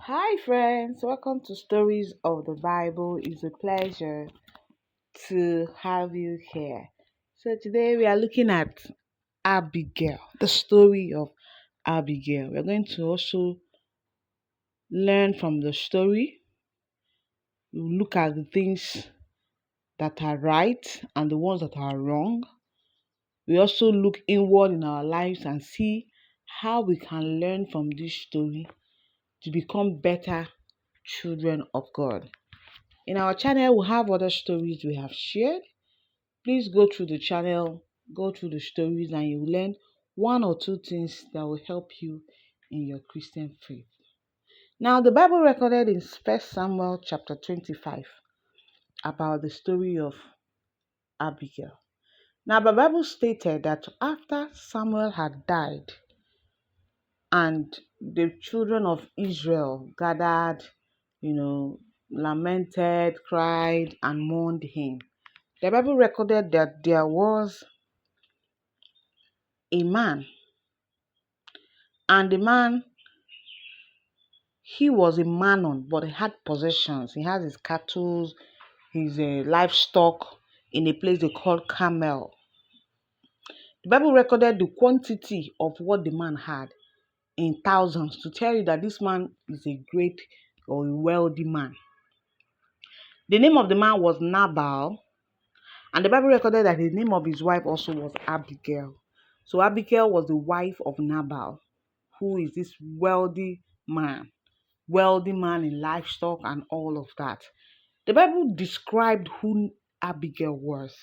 Hi, friends. Welcome to Stories of the Bible. It's a pleasure to have you here. So, today we are looking at Abigail, the story of Abigail. We're going to also learn from the story, we'll look at the things that are right and the ones that are wrong. We also look inward in our lives and see how we can learn from this story to become better children of God. In our channel, we have other stories we have shared. Please go through the channel, go through the stories, and you will learn one or two things that will help you in your Christian faith. Now, the Bible recorded in 1 Samuel chapter 25 about the story of Abigail. Now, the Bible stated that after Samuel had died and the children of Israel gathered, lamented, cried, and mourned him, the Bible recorded that there was a man, and the man, he was a manon, but he had possessions. He has his cattle, his livestock in a place they call Carmel. The Bible recorded the quantity of what the man had in thousands to tell you that this man is a great or a wealthy man. The name of the man was Nabal, and the Bible recorded that the name of his wife also was Abigail. So Abigail was the wife of Nabal, who is this wealthy man in livestock and all of that. The Bible described who Abigail was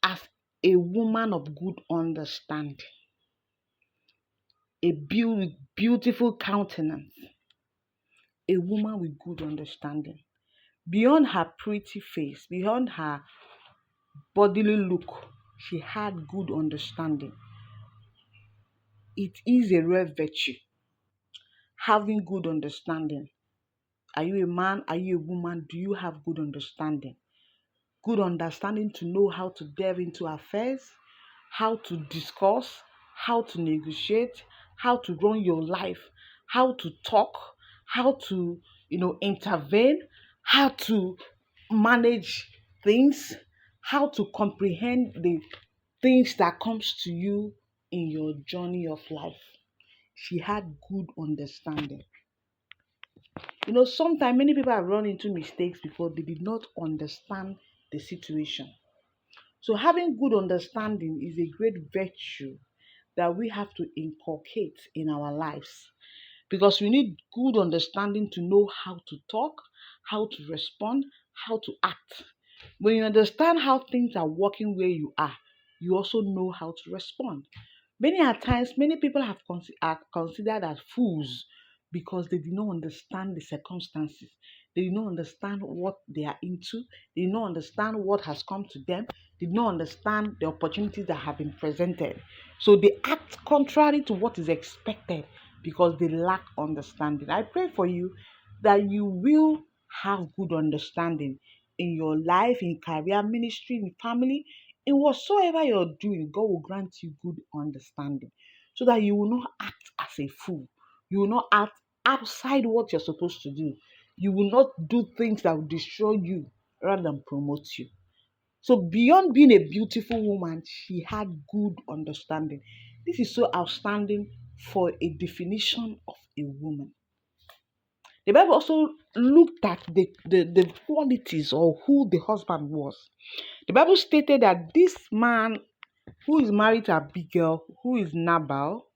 as a woman of good understanding, a beautiful countenance, a woman with good understanding. Beyond her pretty face, beyond her bodily look, she had good understanding. It is a rare virtue, having good understanding. Are you a man? Are you a woman? Do you have good understanding? Good understanding to know how to delve into affairs, how to discuss, how to negotiate, how to run your life, how to talk, how to, intervene, how to manage things, how to comprehend the things that comes to you in your journey of life. She had good understanding. Sometimes many people have run into mistakes because they did not understand the situation. So having good understanding is a great virtue that we have to inculcate in our lives, because we need good understanding to know how to talk, how to respond, how to act. When you understand how things are working where you are, you also know how to respond. Many a times, many people are considered as fools because they did not understand the circumstances. They did not understand what they are into. They did not understand what has come to them. They did not understand the opportunities that have been presented. So they act contrary to what is expected because they lack understanding. I pray for you that you will have good understanding in your life, in career, ministry, in family, in whatsoever you're doing. God will grant you good understanding so that you will not act as a fool. You will not act outside what you're supposed to do. You will not do things that will destroy you rather than promote you. So beyond being a beautiful woman, she had good understanding. This is so outstanding for a definition of a woman. The Bible also looked at the qualities or who the husband was. The Bible stated that this man who is married to Abigail, who is Nabal,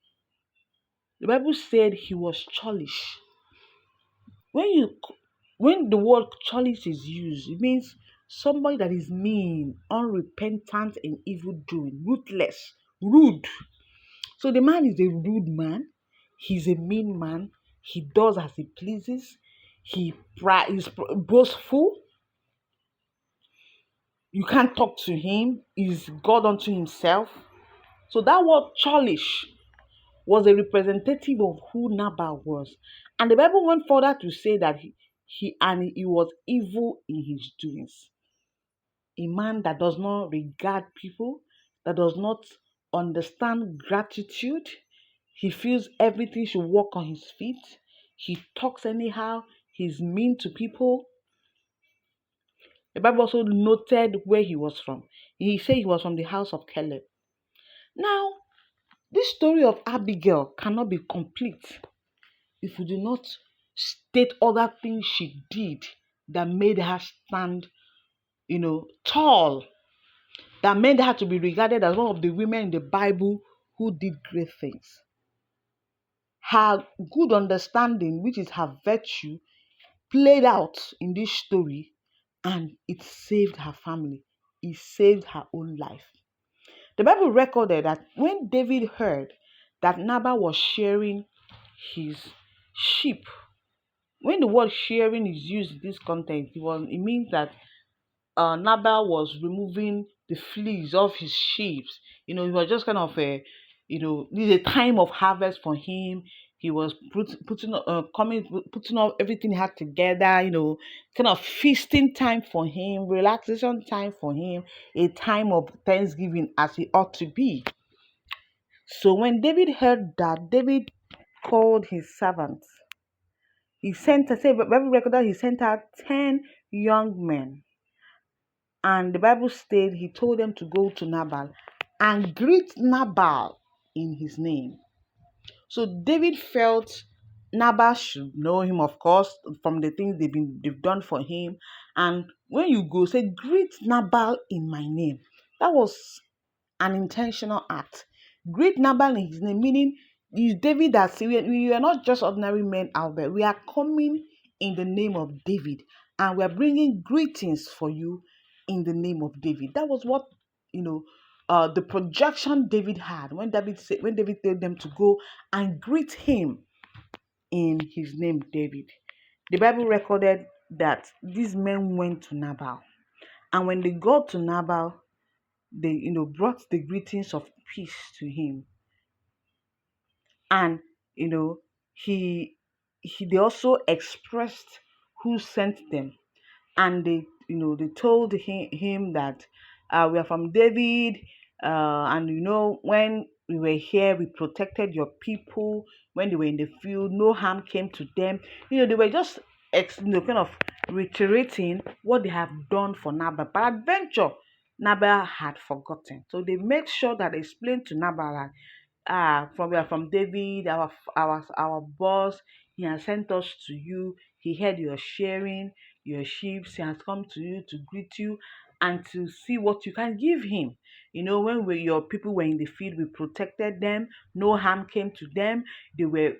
the Bible said he was churlish. When you when the word churlish is used, it means somebody that is mean, unrepentant, and evil doing, ruthless, rude. So the man is a rude man. He's a mean man. He does as he pleases. Is boastful. You can't talk to him. He's God unto himself. So that word churlish was a representative of who Nabal was. And the Bible went further to say that he was evil in his doings. A man that does not regard people, that does not understand gratitude. He feels everything should work on his feet. He talks anyhow. He's mean to people. The Bible also noted where he was from. He said he was from the house of Caleb. Now, this story of Abigail cannot be complete if we do not state other things she did that made her stand, tall, that made her to be regarded as one of the women in the Bible who did great things. Her good understanding, which is her virtue, played out in this story, and it saved her family. It saved her own life. The Bible recorded that when David heard that Nabal was shearing his sheep, when the word shearing is used in this context, it means that Nabal was removing the fleas off his sheep. It was just kind of this is a time of harvest for him. He was putting up everything he had together. Kind of feasting time for him, relaxation time for him, a time of thanksgiving as it ought to be. So when David heard that, David called his servants. He sent, Bible record that he sent out 10 young men. And the Bible stated he told them to go to Nabal and greet Nabal in his name. So David felt Nabal should know him, of course, from the things they've done for him. And when you go, say, greet Nabal in my name. That was an intentional act. Greet Nabal in his name, meaning it's David that we are not just ordinary men out there. We are coming in the name of David, and we are bringing greetings for you in the name of David. That was what the projection David had when David told them to go and greet him in his name, David. The Bible recorded that these men went to Nabal, and when they got to Nabal, they brought the greetings of peace to him, and they also expressed who sent them, and they told him that we are from David, and when we were here we protected your people when they were in the field, no harm came to them. They were just kind of reiterating what they have done for Nabal, but adventure Nabal had forgotten. So they made sure that they explained to Nabal that we are from David, our boss. He has sent us to you. He heard your sharing your sheep. He has come to you to greet you and to see what you can give him. When your people were in the field, we protected them. No harm came to them. They were,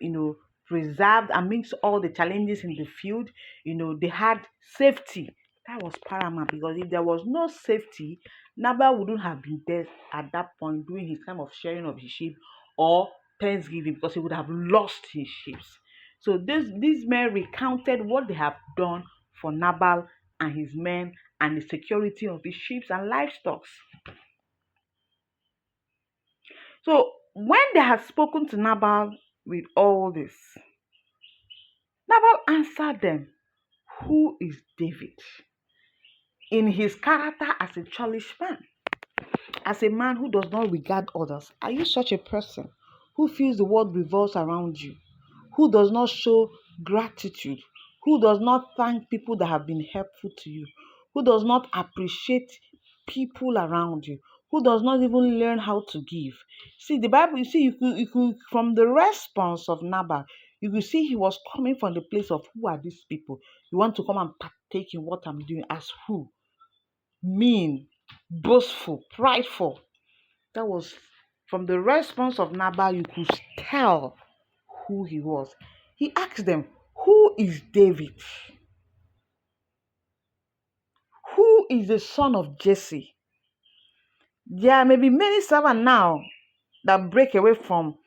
preserved amidst all the challenges in the field. They had safety. That was paramount, because if there was no safety, Nabal wouldn't have been there at that point doing his kind of sharing of his sheep or thanksgiving, because he would have lost his sheep. So these men recounted what they have done for Nabal and his men and the security of his sheep and livestock. So when they had spoken to Nabal with all this, Nabal answered them, "Who is David?" in his character as a churlish man, as a man who does not regard others. Are you such a person who feels the world revolves around you, who does not show gratitude, who does not thank people that have been helpful to you, who does not appreciate people around you, who does not even learn how to give? See, the Bible, you could from the response of Nabal, you could see he was coming from the place of, who are these people? You want to come and partake in what I'm doing? As who? Mean, boastful, prideful. That was from the response of Nabal, you could tell who he was. He asked them, "Who is David? Who is the son of Jesse?" There may be many servants now that break away from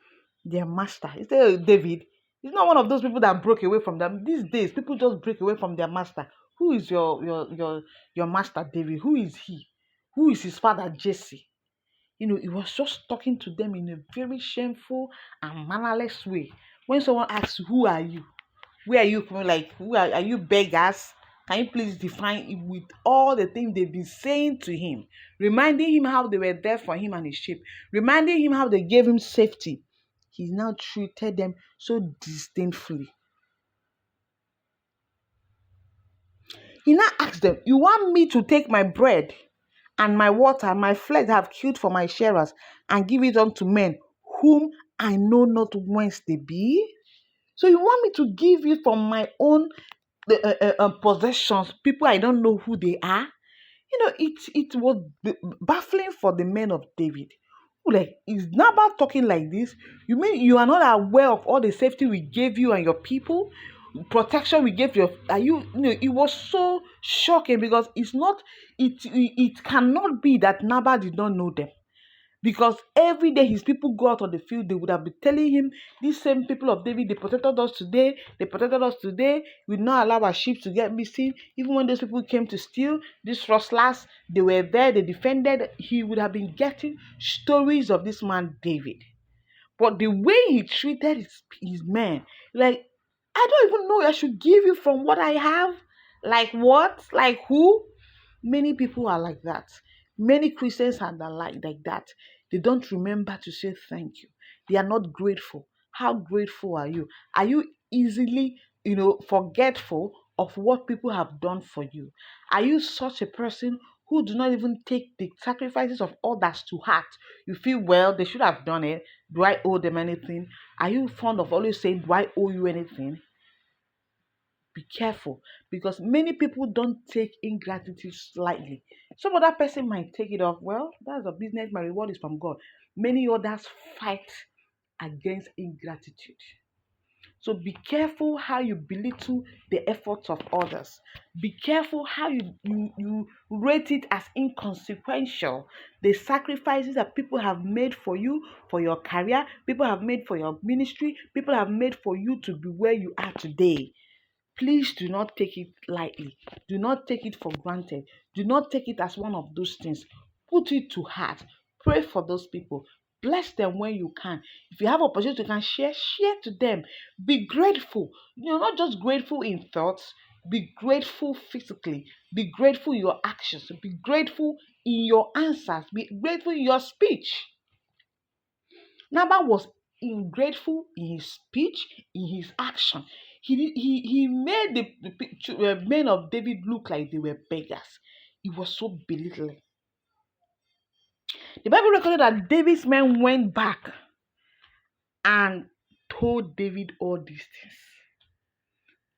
their master. He said, David, he's not one of those people that broke away from them. These days, people just break away from their master. Who is your master, David? Who is he? Who is his father, Jesse? He was just talking to them in a very shameful and mannerless way. When someone asks, "Who are you? Where are you from?" Like, are you beggars? Can you please define it with all the things they've been saying to him, reminding him how they were there for him and his sheep, reminding him how they gave him safety. He now treated them so disdainfully. He now asked them, you want me to take my bread and my water and my flesh I have killed for my sharers and give it unto men whom I know not whence they be? So you want me to give you from my own possessions, people I don't know who they are? It was baffling for the men of David. Like, is Nabal talking like this? You mean you are not aware of all the safety we gave you and your people, protection we gave you? It was so shocking because it cannot be that Nabal did not know them. Because every day his people go out on the field, they would have been telling him, these same people of David, they protected us today, we did not allow our sheep to get missing. Even when those people came to steal, these rustlers, they were there, they defended. He would have been getting stories of this man David. But the way he treated his men, like, I don't even know I should give you from what I have. Like what? Like who? Many people are like that. Many Christians are like that. They don't remember to say thank you. They are not grateful. How grateful are you? Are you easily, forgetful of what people have done for you? Are you such a person who do not even take the sacrifices of others to heart? You feel, well, they should have done it. Do I owe them anything? Are you fond of always saying, do I owe you anything? Be careful, because many people don't take ingratitude slightly. Some other person might take it off, well, that's a business, my reward is from God. Many others fight against ingratitude. So be careful how you belittle the efforts of others. Be careful how you rate it as inconsequential. The sacrifices that people have made for you, for your career, people have made for your ministry, people have made for you to be where you are today. Please do not take it lightly. Do not take it for granted. Do not take it as one of those things. Put it to heart. Pray for those people. Bless them when you can. If you have opportunity to share to them. Be grateful. Not just grateful in thoughts. Be grateful physically. Be grateful in your actions. Be grateful in your answers. Be grateful in your speech. Nabal was ungrateful in his speech, in his action. He made the men of David look like they were beggars. It was so belittling. The Bible recorded that David's men went back and told David all these things.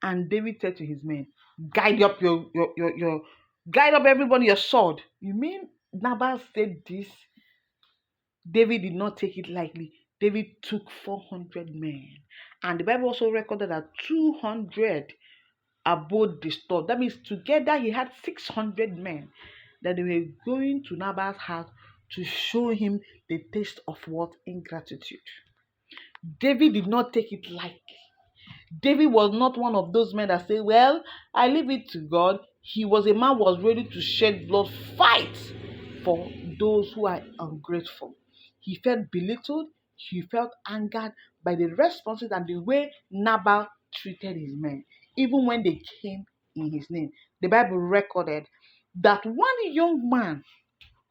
And David said to his men, guide up guide up everybody your sword. You mean Nabal said this? David did not take it lightly. David took 400 men. And the Bible also recorded that 200 abode the store. That means together he had 600 men that they were going to Nabal's house to show him the taste of what? Ingratitude. David did not take it lightly. David was not one of those men that say, well, I leave it to God. He was a man who was ready to shed blood, fight for those who are ungrateful. He felt belittled. He felt angered by the responses and the way Nabal treated his men, even when they came in his name. The Bible recorded that one young man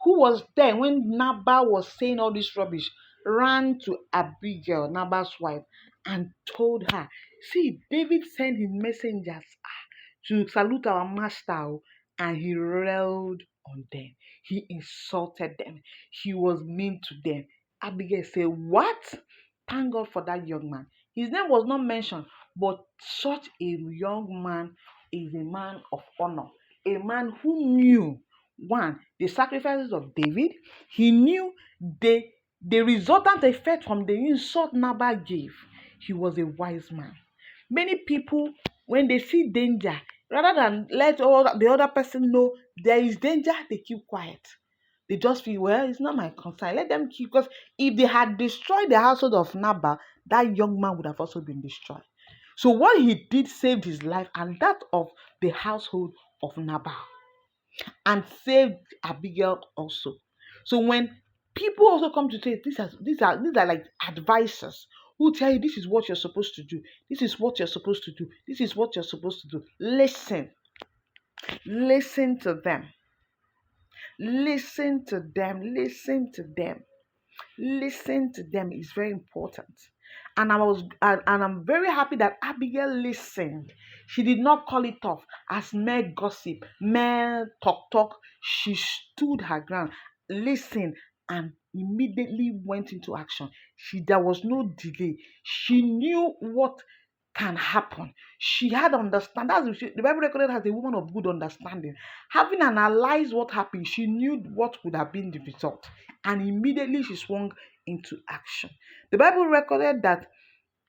who was there when Nabal was saying all this rubbish ran to Abigail, Nabal's wife, and told her, see, David sent his messengers to salute our master, and he railed on them. He insulted them. He was mean to them. Abigail said, what? Thank God for that young man. His name was not mentioned, but such a young man is a man of honor, a man who knew, one, the sacrifices of David. He knew the resultant effect from the insult Nabal gave. He was a wise man. Many people, when they see danger, rather than let the other person know there is danger, they keep quiet. They just feel, well, it's not my concern. Let them keep, because if they had destroyed the household of Nabal, that young man would have also been destroyed. So what he did saved his life and that of the household of Nabal, and saved Abigail also. So when people also come to say these are like advisors who tell you this is what you're supposed to do, this is what you're supposed to do, this is what you're supposed to do, listen to them. Listen to them. Listen to them. Listen to them is very important. And I'm very happy that Abigail listened. She did not call it off as mere gossip, mere talk. She stood her ground, listened, and immediately went into action. There was no delay. She knew what can happen. She had understand. The Bible recorded as a woman of good understanding. Having analyzed what happened, she knew what would have been the result, and immediately she swung into action. The Bible recorded that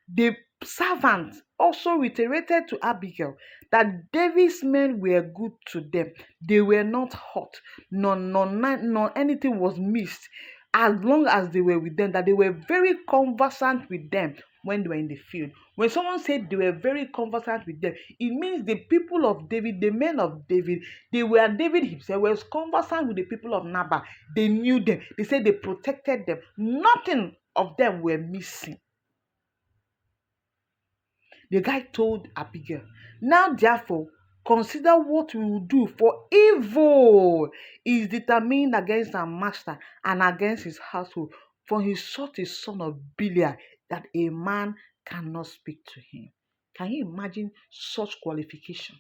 the servant also reiterated to Abigail that David's men were good to them. They were not hurt, nor anything was missed, as long as they were with them, that they were very conversant with them when they were in the field. When someone said they were very conversant with them, it means the people of David, the men of David, David himself was conversant with the people of Nabal. They knew them. They said they protected them. Nothing of them were missing. The guy told Abigail, now therefore, consider what we will do, for evil is determined against our master and against his household, for he sought a son of Belial, that a man cannot speak to him. Can you imagine such qualification?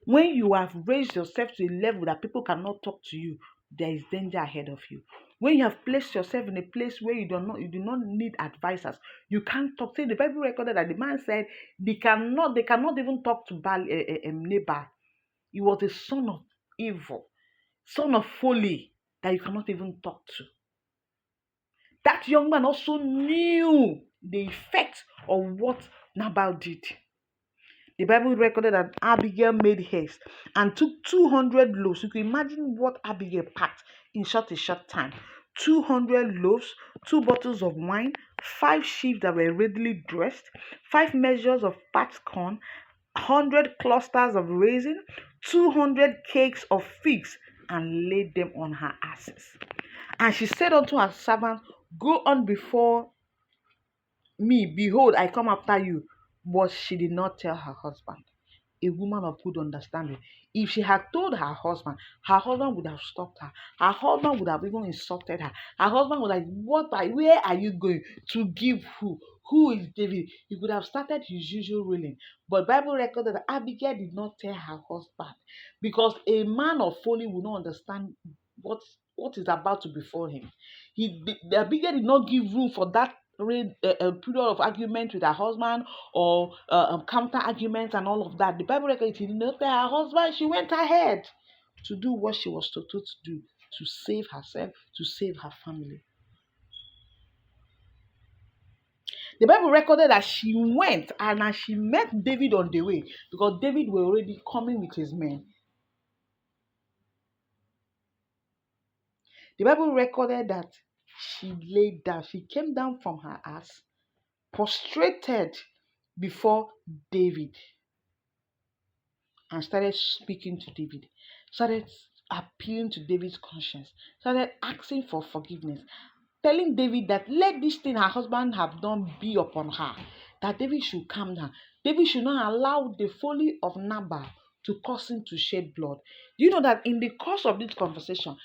When you have raised yourself to a level that people cannot talk to you, there is danger ahead of you. When you have placed yourself in a place where you do not need advisors, you can't talk. See, the Bible recorded that the man said they cannot even talk to Nabal. He was a son of evil, son of folly that you cannot even talk to. That young man also knew the effect of what Nabal did. The Bible recorded that Abigail made haste and took 200 loaves. You can imagine what Abigail packed in a short time. 200 loaves, 2 bottles of wine, 5 sheep that were readily dressed, 5 measures of parched corn, 100 clusters of raisin, 200 cakes of figs, and laid them on her asses. And she said unto her servant, go on before me, behold, I come after you. But she did not tell her husband. A woman of good understanding. If she had told her husband would have stopped her. Her husband would have even insulted her. Her husband would have, where are you going? To give who? Who is David? He could have started his usual ruling. But Bible recorded that Abigail did not tell her husband, because a man of folly will not understand what is about to befall him. Abigail did not give room for that a period of argument with her husband, or counter arguments and all of that. The Bible records she did not tell her husband. She went ahead to do what she was told to do, to save herself, to save her family. The Bible recorded that she went and as she met David on the way, because David were already coming with his men. The Bible recorded that she laid down. She came down from her ass, prostrated before David, and started speaking to David, started appealing to David's conscience, started asking for forgiveness, telling David that let this thing her husband have done be upon her, that David should calm down. David should not allow the folly of Nabal to cause him to shed blood. Do you know that in the course of this conversation,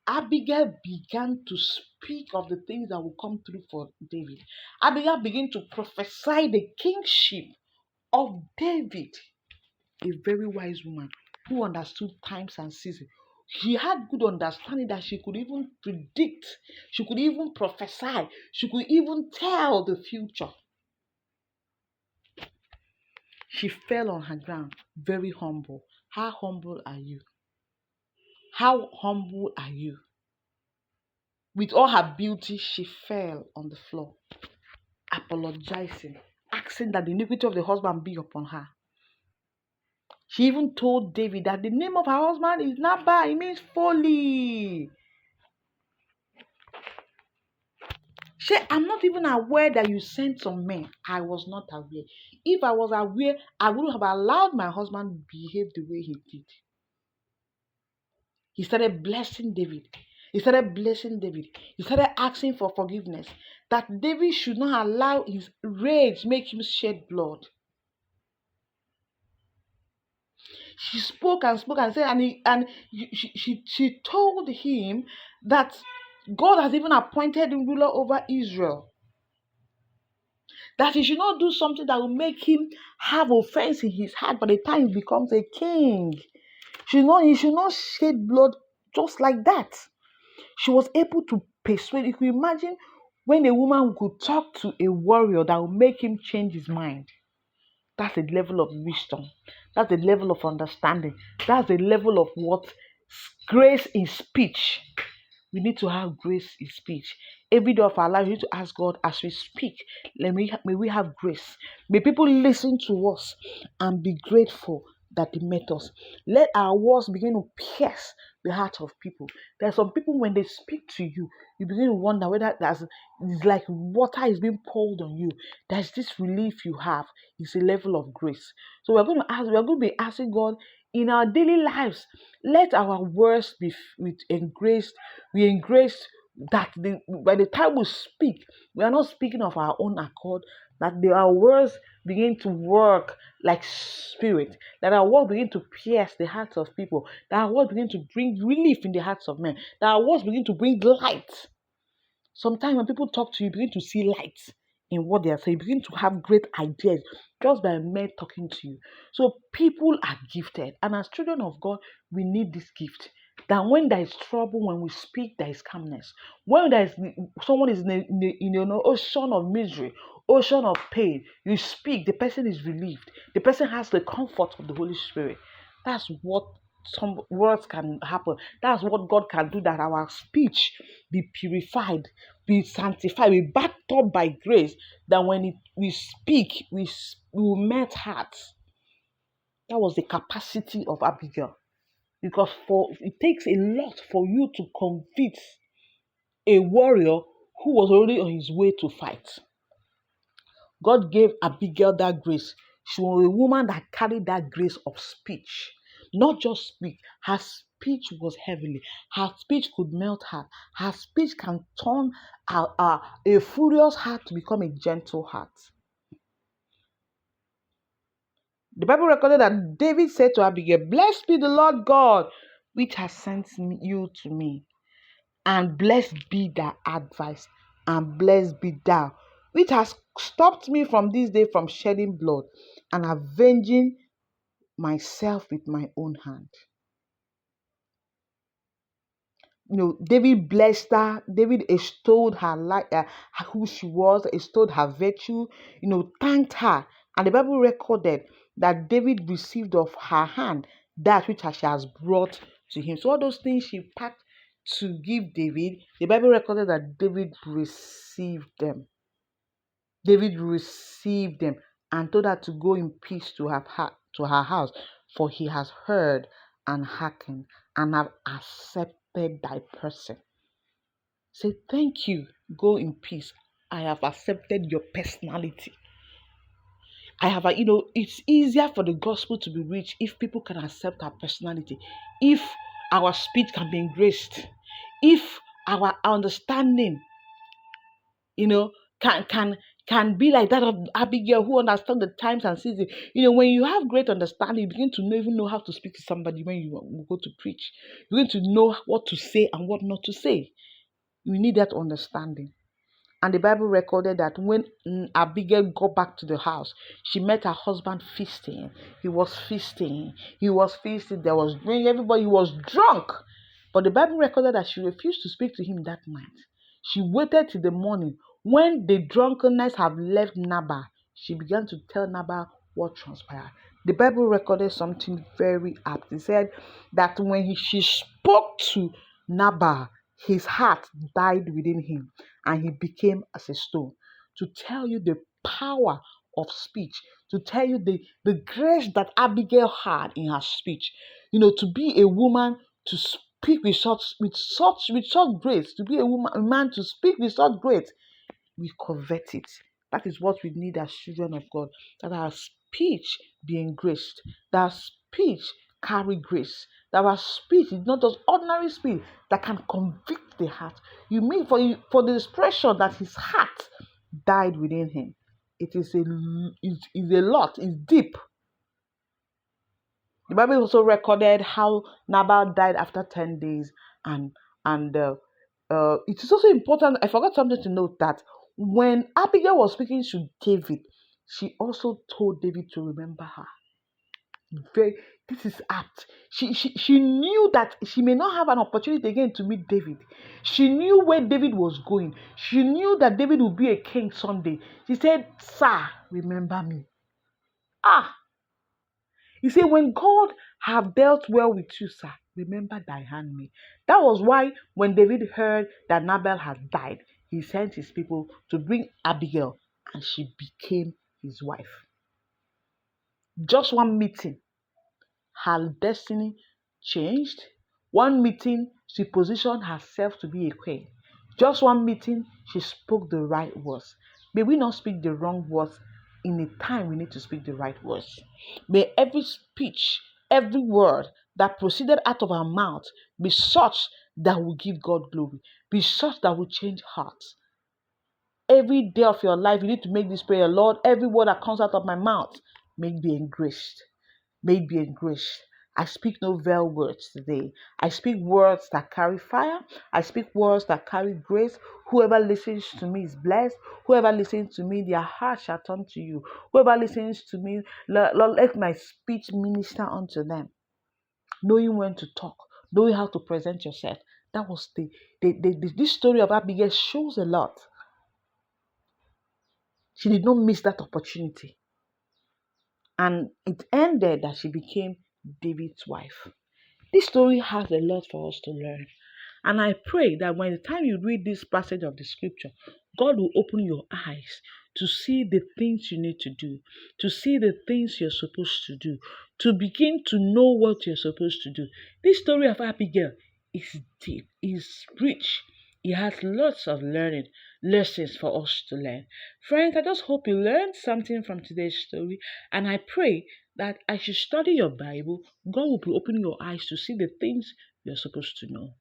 Abigail began to speak of the things that will come through for David. Abigail began to prophesy the kingship of David. A very wise woman who understood times and seasons. She had good understanding that she could even predict, she could even prophesy, she could even tell the future. She fell on her ground, very humble. How humble are you? How humble are you? With all her beauty, she fell on the floor, apologizing, asking that the iniquity of the husband be upon her. She even told David that the name of her husband is Nabal. It means folly. I'm not even aware that you sent some men. I was not aware. If I was aware, I would have allowed my husband to behave the way he did. He started blessing David. He started asking for forgiveness. That David should not allow his rage make him shed blood. She spoke and said, she told him that God has even appointed him ruler over Israel. That he should not do something that will make him have offense in his heart by the time he becomes a king. He should not shed blood just like that. She was able to persuade. You could imagine when a woman could talk to a warrior that will make him change his mind. That's a level of wisdom. That's a level of understanding. That's a level of what? Grace in speech. We need to have grace in speech. Every day of our life, we need to ask God as we speak, may we have grace. May people listen to us and be grateful that they met us. Let our words begin to pierce the heart of people. There are some people, when they speak to you, you begin to wonder whether it's like water is being poured on you. There's this relief you have. It's a level of grace. So we're going to be asking God in our daily lives, let our words be with engraced. We engraced that by the time we speak, we are not speaking of our own accord, that our words begin to work like spirit, that our words begin to pierce the hearts of people, that our words begin to bring relief in the hearts of men, that our words begin to bring light. Sometimes when people talk to you, you begin to see light in what they are saying. You begin to have great ideas just by men talking to you. So people are gifted. And as children of God, we need this gift. That when there is trouble, when we speak, there is calmness. When there is someone is in an ocean of misery, ocean of pain, you speak, the person is relieved. The person has the comfort of the Holy Spirit. That's what some words can happen. That's what God can do, that our speech be purified, be sanctified, be backed up by grace, that when we speak, we will melt hearts. That was the capacity of Abigail. Because it takes a lot for you to convince a warrior who was already on his way to fight. God gave Abigail that grace. She was a woman that carried that grace of speech. Not just speak. Her speech was heavenly. Her speech could melt heart. Her speech can turn a furious heart to become a gentle heart. The Bible recorded that David said to Abigail, "Blessed be the Lord God, which has sent you to me. And blessed be thy advice, and blessed be thou, which has stopped me from this day from shedding blood and avenging myself with my own hand." David blessed her. David extolled her life, who she was, extolled her virtue, thanked her. And the Bible recorded that David received of her hand that which she has brought to him. So all those things she packed to give David, the Bible recorded that David received them. David received them and told her to go in peace to her house, for he has heard and hearkened and have accepted thy person. Say, thank you, go in peace. I have accepted your personality. It's easier for the gospel to be reached if people can accept our personality, if our speech can be engraced, if our understanding, can be like that of Abigail, who understands the times and seasons. When you have great understanding, you begin to even know how to speak to somebody when you go to preach. You begin to know what to say and what not to say. You need that understanding. And the Bible recorded that when Abigail got back to the house, she met her husband feasting. He was feasting. There was drink. Everybody was drunk. But the Bible recorded that she refused to speak to him that night. She waited till the morning. When the drunkenness had left Nabal, she began to tell Nabal what transpired. The Bible recorded something very apt. It said that when she spoke to Nabal, his heart died within him and he became as a stone. To tell you the power of speech, to tell you the grace that Abigail had in her speech, to be a woman to speak with such grace, to be a man to speak with such grace, we covet it. That is what we need as children of God, that our speech be engraced, that our speech carry grace, that our speech is not just ordinary speech that can convict the heart. You mean for the expression that his heart died within him. It is a lot, it's deep. The Bible also recorded how Nabal died after 10 days, and it is also important. I forgot something to note, that when Abigail was speaking to David, she also told David to remember her. Very, this is apt. She knew that she may not have an opportunity again to meet David. She knew where David was going. She knew that David would be a king someday. She said, "Sir, remember me." Ah, you see, when God have dealt well with you, sir, remember thy handmaid. That was why when David heard that Nabal had died, he sent his people to bring Abigail, and she became his wife. Just one meeting, her destiny changed. One meeting, she positioned herself to be a queen. Just one meeting, she spoke the right words. May we not speak the wrong words in a time we need to speak the right words. May every speech, every word that proceeded out of our mouth be such that will give God glory, be such that will change hearts. Every day of your life, you need to make this prayer. Lord, every word that comes out of my mouth may it be engraced. May it be engraced. I speak no veil words today. I speak words that carry fire. I speak words that carry grace. Whoever listens to me is blessed. Whoever listens to me, their heart shall turn to you. Whoever listens to me, Lord, let my speech minister unto them. Knowing when to talk, knowing how to present yourself. That was this story of Abigail shows a lot. She did not miss that opportunity. And it ended that she became David's wife. This story has a lot for us to learn. And I pray that by the time you read this passage of the scripture, God will open your eyes to see the things you need to do, to see the things you're supposed to do, to begin to know what you're supposed to do. This story of Abigail is deep, is rich. It has lots of lessons for us to learn. Friends, I just hope you learned something from today's story. And I pray that as you study your Bible, God will be opening your eyes to see the things you're supposed to know.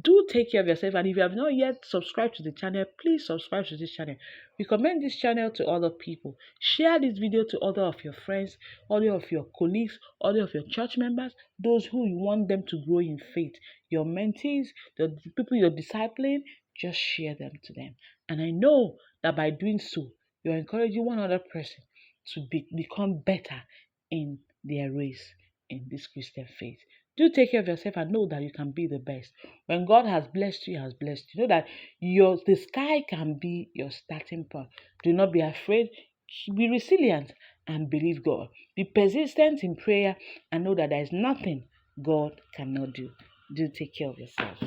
Do take care of yourself, and if you have not yet subscribed to the channel, please subscribe to this channel. Recommend this channel to other people. Share this video to other of your friends, other of your colleagues, other of your church members, those who you want them to grow in faith. Your mentees, the people you're discipling, just share them to them. And I know that by doing so, you're encouraging one other person to become better in their race in this Christian faith. Do take care of yourself and know that you can be the best. When God has blessed you, He has blessed you. Know that the sky can be your starting point. Do not be afraid. Be resilient and believe God. Be persistent in prayer and know that there is nothing God cannot do. Do take care of yourself.